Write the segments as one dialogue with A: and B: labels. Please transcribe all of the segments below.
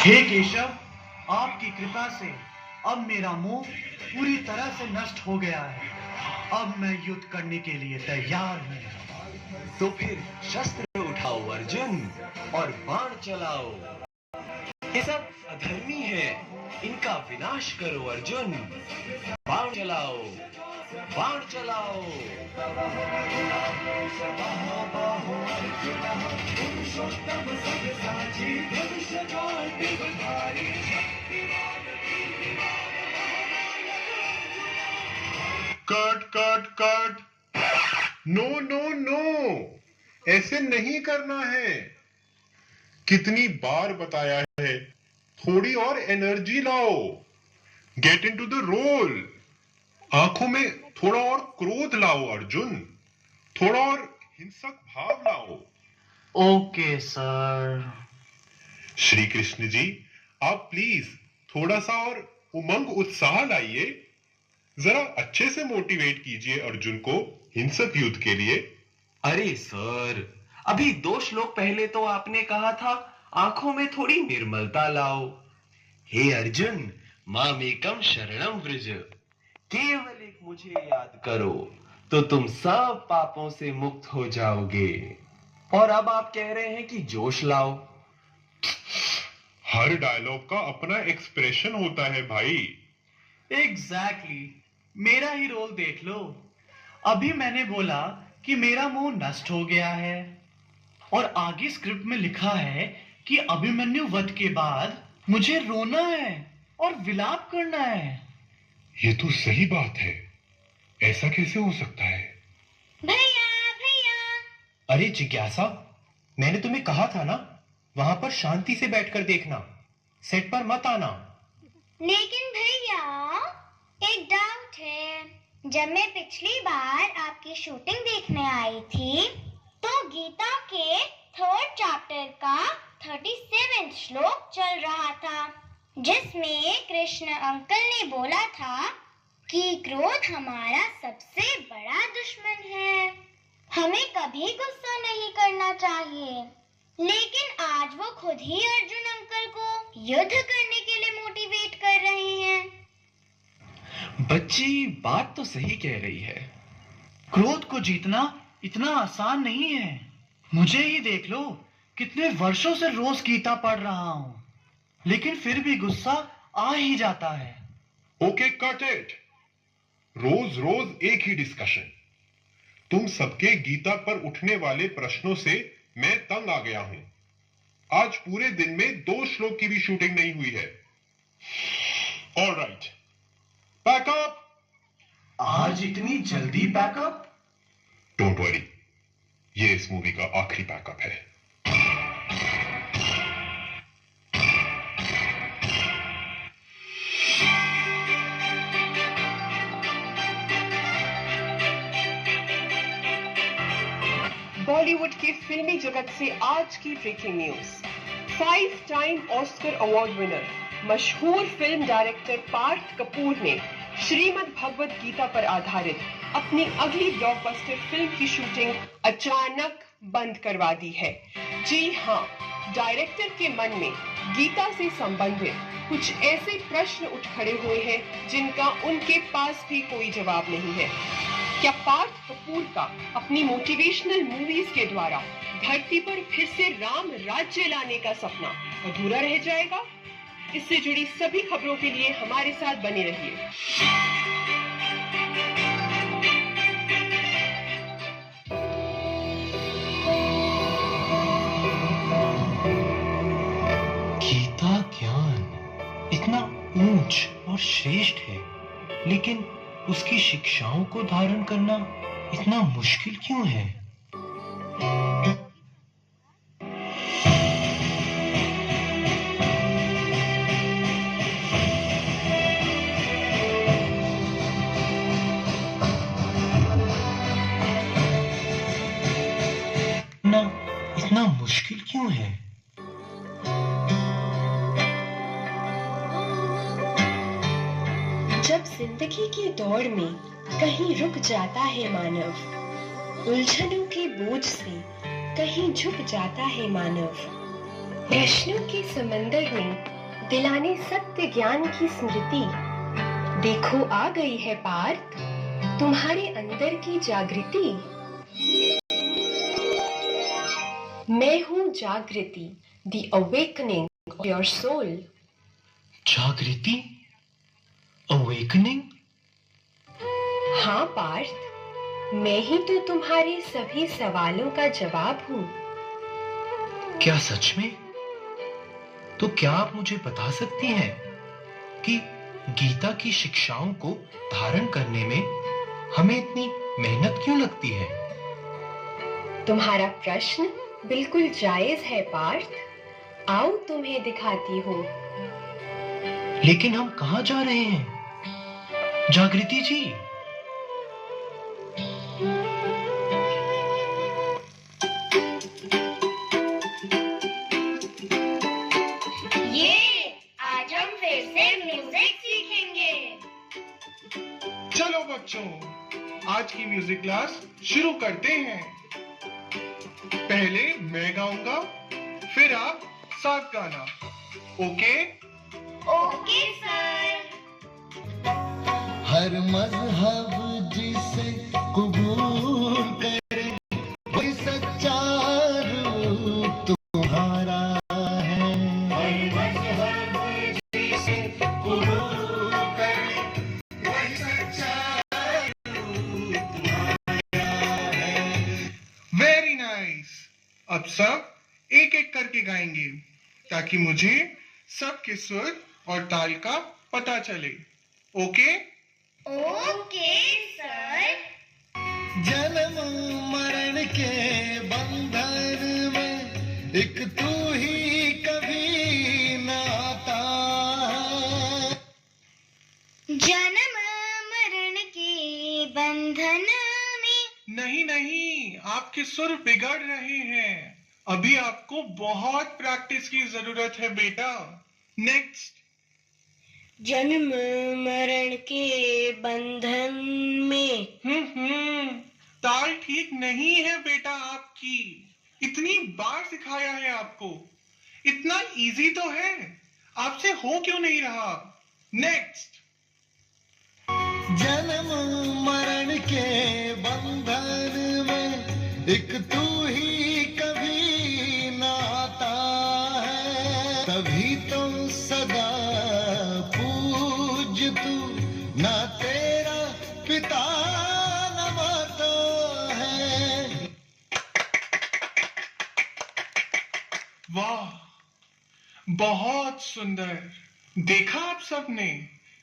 A: हे केशव, आपकी कृपा से अब मेरा मोह पूरी तरह से नष्ट हो गया है। अब मैं युद्ध करने के लिए तैयार हूँ।
B: तो फिर शस्त्र उठाओ अर्जुन और बाण चलाओ। ये सब अधर्मी है, इनका विनाश करो अर्जुन। बाण चलाओ, बाण चलाओ।
C: Cut cut cut. No no no, ऐसे नहीं करना है। कितनी बार बताया है, थोड़ी और एनर्जी लाओ। Get into the role. आंखों में थोड़ा और क्रोध लाओ अर्जुन, थोड़ा और हिंसक भाव लाओ।
A: Okay sir.
C: श्री कृष्ण जी, आप प्लीज थोड़ा सा और उमंग उत्साह लाइए। जरा अच्छे से मोटिवेट कीजिए अर्जुन को हिंसक युद्ध के लिए।
B: अरे सर, अभी 2 श्लोक पहले तो आपने कहा था आंखों में थोड़ी निर्मलता लाओ। हे अर्जुन, मामेकम शरणम व्रज। केवल एक मुझे याद करो तो तुम सब पापों से मुक्त हो जाओगे। और अब आप कह रहे हैं कि जोश लाओ।
C: हर डायलॉग का अपना एक्सप्रेशन होता है भाई।
A: एग्जैक्टली, मेरा ही रोल देख लो। अभी मैंने बोला कि मेरा मोह नष्ट हो गया है, और आगे स्क्रिप्ट में लिखा है कि अभिमन्यु वध के बाद मुझे रोना है और विलाप करना है।
C: ये तो सही बात है, ऐसा कैसे हो सकता है?
D: भैया भैया।
E: अरे जिज्ञासा, मैंने तुम्हें कहा था ना, वहां पर शांति से बैठकर देखना, सेट पर मत आना।
D: लेकिन भैया, एक डाउट है। जब मैं पिछली बार आपकी शूटिंग देखने आई थी, तो गीता के 3rd चैप्टर का 37वां श्लोक चल रहा था, जिसमें कृष्ण अंकल ने बोला था कि क्रोध हमारा सबसे बड़ा दुश्मन है, हमें कभी गुस्सा नहीं करना चाहिए। लेकिन आज वो खुद ही अर्जुन अंकल को युद्ध करने के लिए मोटिवेट कर रहे हैं।
B: बच्ची बात तो सही कह रही है।
A: क्रोध को जीतना इतना आसान नहीं है। मुझे ही देख लो, कितने वर्षों से रोज गीता पढ़ रहा हूं, लेकिन फिर भी गुस्सा आ ही जाता है।
C: Okay cut it. रोज रोज एक ही डिस्कशन। तुम सबके गीता पर उठने वाले प्रश्नों से मैं तंग आ गया हूं। आज पूरे दिन में 2 श्लोक की भी शूटिंग नहीं हुई है। Alright, pack up.
A: आज इतनी जल्दी पैकअप?
C: डोंट वरी, ये इस मूवी का आखिरी पैकअप है।
F: बॉलीवुड की फिल्मी जगत से आज की breaking news. 5 time Oscar award winner मशहूर फिल्म डायरेक्टर पार्थ कपूर ने श्रीमद् भगवद गीता पर आधारित अपनी अगली ब्लॉकबस्टर फिल्म की शूटिंग अचानक बंद करवा दी है। जी हाँ, डायरेक्टर के मन में गीता से संबंधित कुछ ऐसे प्रश्न उठ खड़े हुए हैं जिनका उनके पास भी कोई जवाब नहीं है। क्या पार्थ कपूर का अपनी मोटिवेशनल मूवीज के द्वारा धरती पर फिर से राम राज्य लाने का सपना अधूरा रह जाएगा? इससे जुड़ी सभी खबरों के लिए हमारे साथ बने रहिए।
E: गीता ज्ञान इतना ऊंच और श्रेष्ठ है, लेकिन उसकी शिक्षाओं को धारण करना इतना मुश्किल क्यों है? इतना मुश्किल क्यों है?
G: जब जिंदगी की दौड़ में कहीं रुक जाता है मानव, उलझनों के बोझ से कहीं झुक जाता है मानव, प्रश्नों के समंदर में दिलाने सत्य ज्ञान की स्मृति। देखो आ गई है पार्थ तुम्हारे अंदर की जागृति। मैं हूँ जागृति, the awakening of your soul।
E: जागृति, अवेकनिंग।
G: हाँ पार्थ, मैं ही तो तुम्हारे सभी सवालों का जवाब हूँ।
E: क्या सच में? तो क्या आप मुझे बता सकती हैं कि गीता की शिक्षाओं को धारण करने में हमें इतनी मेहनत क्यों लगती है?
G: तुम्हारा प्रश्न बिल्कुल जायज है पार्थ। आओ तुम्हें दिखाती हूँ।
E: लेकिन हम कहाँ जा रहे हैं जागृति जी?
D: आज हम फिर से म्यूजिक सीखेंगे।
C: चलो बच्चों, आज की म्यूजिक क्लास शुरू करते हैं। पहले मैं गाऊंगा, फिर आप साथ गाना। ओके?
D: Okay sir.
H: हर मजहब जिसे कबूल करे वही सच्चा रूप तुम्हारा है। हर मजहब जिसे कबूल करे वही सच्चा रूप तुम्हारा है।
C: Very nice. अब सब एक एक करके गाएंगे ताकि मुझे सबके सुर और ताल का पता चले। ओके?
D: Okay sir.
H: जन्म मरण के बंधन में एक तू ही कभी न आता है।
D: जन्म मरण के बंधन में।
C: नहीं नहीं, आपके सुर बिगड़ रहे हैं। अभी आपको बहुत प्रैक्टिस की जरूरत है बेटा। नेक्स्ट।
G: जन्म मरण के बंधन में।
C: ताल ठीक नहीं है बेटा आपकी। इतनी बार सिखाया है आपको, इतना इजी तो है, आपसे हो क्यों नहीं रहा? नेक्स्ट।
H: जन्म मरण के बंधन में एक तू ही कभी न आता है। तभी तो सदा पूज तू, ना तेरा पिता न माता है।
C: वाह, बहुत सुंदर। देखा आप सबने,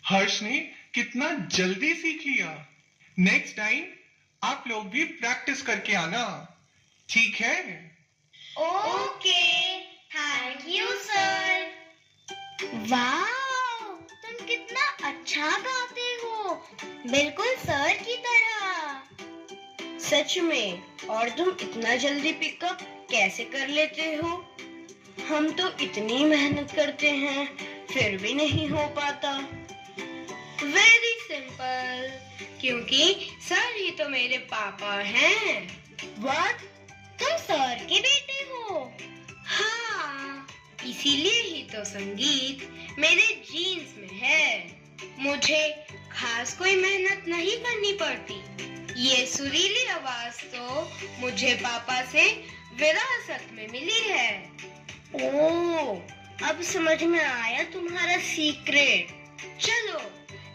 C: हर्ष ने कितना जल्दी सीख लिया। नेक्स्ट टाइम आप लोग भी प्रैक्टिस करके आना, ठीक है?
D: Okay, thank you sir. वाह, तुम कितना अच्छा गाते हो, बिल्कुल सर की तरह।
G: सच में? और तुम इतना जल्दी पिकअप कैसे कर लेते हो? हम तो इतनी मेहनत करते हैं फिर भी नहीं हो पाता।
I: वेरी सिंपल, क्योंकि सर ही तो मेरे पापा हैं।
D: व्हाट? तुम सर के बेटे हो?
I: हाँ, इसीलिए ही तो संगीत मेरे जीन्स में है। मुझे खास कोई मेहनत नहीं करनी पड़ती। ये सुरीली आवाज तो मुझे पापा से विरासत में मिली है।
G: ओह, अब समझ में आया तुम्हारा सीक्रेट।
I: चलो,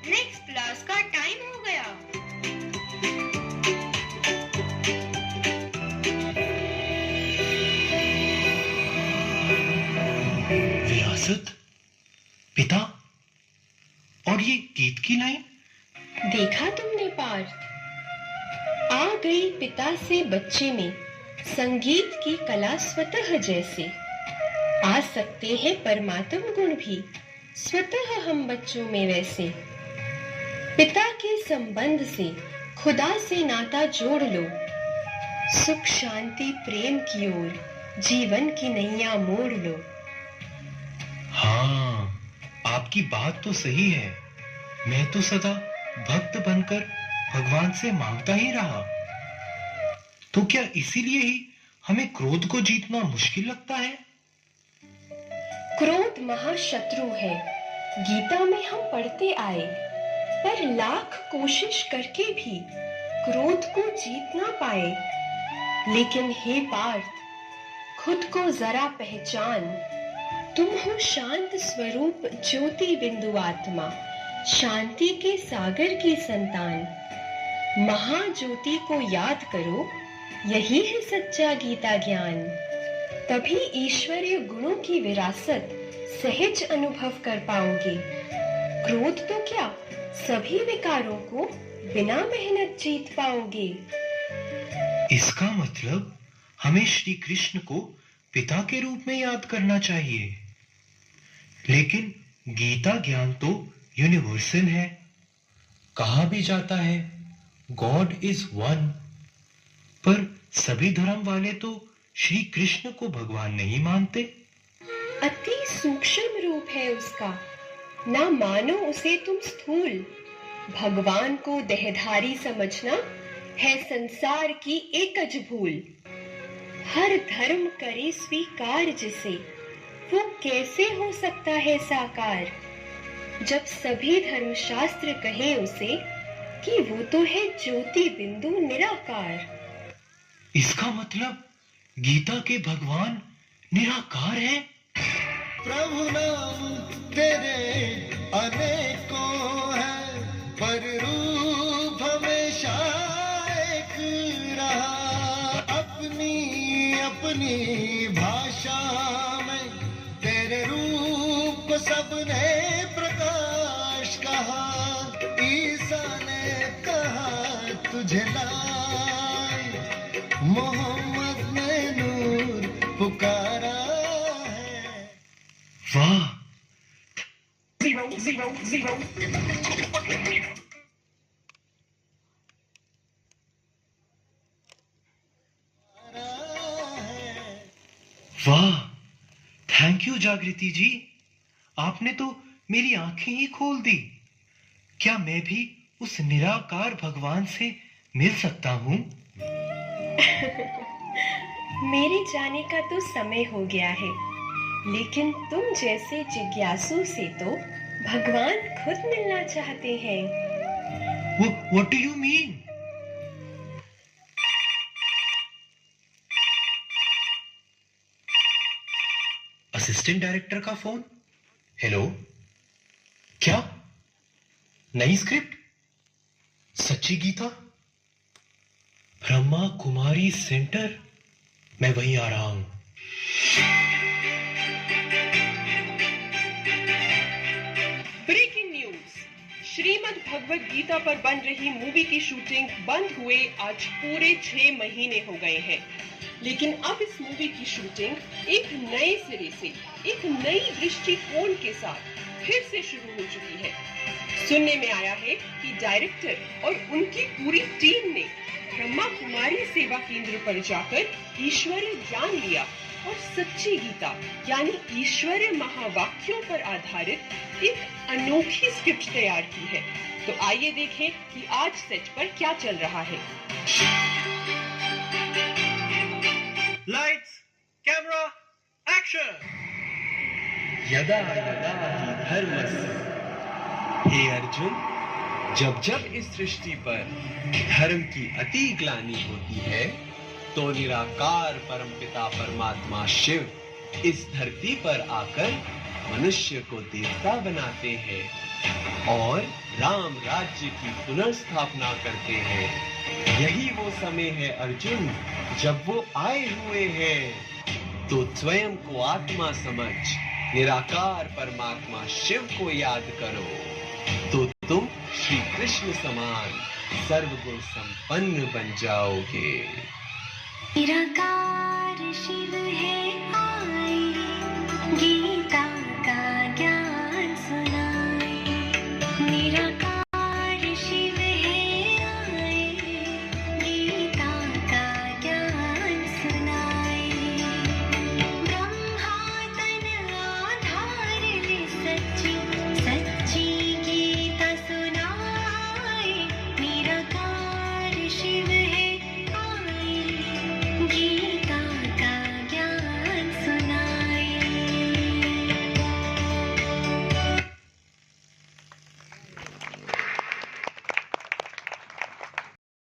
I: नेक्स्ट क्लास का टाइम हो गया।
E: विरासत, पिता और ये गीत की लाइन।
G: देखा तुमने पार्थ? आ गई पिता से बच्चे में संगीत की कला स्वतः जैसे। आ सकते हैं परमात्म गुण भी स्वतः हम बच्चों में वैसे। पिता के संबंध से खुदा से नाता जोड़ लो, सुख शांति प्रेम की ओर जीवन की नैया मोड़ लो।
E: हाँ, आपकी बात तो सही है। मैं तो सदा भक्त बनकर भगवान से मांगता ही रहा। तो क्या इसीलिए ही हमें क्रोध को जीतना मुश्किल लगता है?
G: क्रोध महाशत्रु है, गीता में हम पढ़ते आए, पर लाख कोशिश करके भी क्रोध को जीत ना पाए। लेकिन हे पार्थ, खुद को जरा पहचान, तुम हो शांत स्वरूप ज्योति बिंदु आत्मा, शांति के सागर की संतान। महाज्योति को याद करो, यही है सच्चा गीता ज्ञान। तभी ईश्वरीय गुणों की विरासत सहज अनुभव कर पाओगे। क्रोध तो क्या, सभी विकारों को बिना मेहनत जीत पाओगे।
E: इसका मतलब हमें श्री कृष्ण को पिता के रूप में याद करना चाहिए। लेकिन गीता ज्ञान तो यूनिवर्सल है। कहा भी जाता है गॉड इज वन, पर सभी धर्म वाले तो श्री कृष्ण को भगवान नहीं मानते।
G: अति सूक्ष्म रूप है उसका, ना मानो उसे तुम स्थूल। भगवान को देहधारी समझना है संसार की एकज भूल। हर धर्म करे स्वीकार जिसे, वो कैसे हो सकता है साकार। जब सभी धर्मशास्त्र कहे उसे कि वो तो है ज्योति बिंदु निराकार।
E: इसका मतलब गीता के भगवान निराकार हैं।
H: प्रभु नाम तेरे अनेकों हैं, पर रूप हमेशा एक रहा। अपनी अपनी भाषा में तेरे रूप को सबने प्रकाश कहा। ईसा ने कहा तुझे लाए, मोहम्मद ने नूर पुकारा है।
E: वाह, वाह, थैंक यू जागृति जी, आपने तो मेरी आंखें ही खोल दी। क्या मैं भी उस निराकार भगवान से मिल सकता हूँ?
G: मेरे जाने का तो समय हो गया है, लेकिन तुम जैसे जिज्ञासु से तो भगवान खुद मिलना चाहते हैं।
E: What do you mean? Assistant director का फोन। हेलो, क्या नई स्क्रिप्ट? सच्ची गीता? ब्रह्मा कुमारी सेंटर, मैं वहीं आ रहा हूं।
F: ब्रेकिंग न्यूज, श्रीमद् भगवद गीता पर बन रही मूवी की शूटिंग बंद हुए आज पूरे 6 महीने हो गए हैं। लेकिन अब इस मूवी की शूटिंग एक नए सिरे से, एक नई दृष्टिकोण के साथ फिर से शुरू हो चुकी है। सुनने में आया है कि डायरेक्टर और उनकी पूरी टीम ने ब्रह्मा कुमारी सेवा केंद्र पर जाकर ईश्वरीय ज्ञान लिया और सच्ची गीता यानी ईश्वरीय महावाक्यों पर आधारित एक अनोखी स्क्रिप्ट तैयार की है। तो आइए देखें कि आज सेट पर क्या चल रहा है।
A: Lights, camera, action.
B: यदा यदा हि धर्मस्य। हे अर्जुन, जब जब इस सृष्टि पर धर्म की अति ग्लानि होती है तो निराकार परमपिता परमात्मा शिव इस धरती पर आकर मनुष्य को देवता बनाते हैं और राम राज्य की पुनर्स्थापना करते हैं। यही वो समय है अर्जुन जब वो आए हुए हैं। तो स्वयं को आत्मा समझ निराकार परमात्मा शिव को याद करो, तो तुम श्री कृष्ण समान सर्वगुण संपन्न बन जाओगे।
D: निराकार शिव है आए, गीता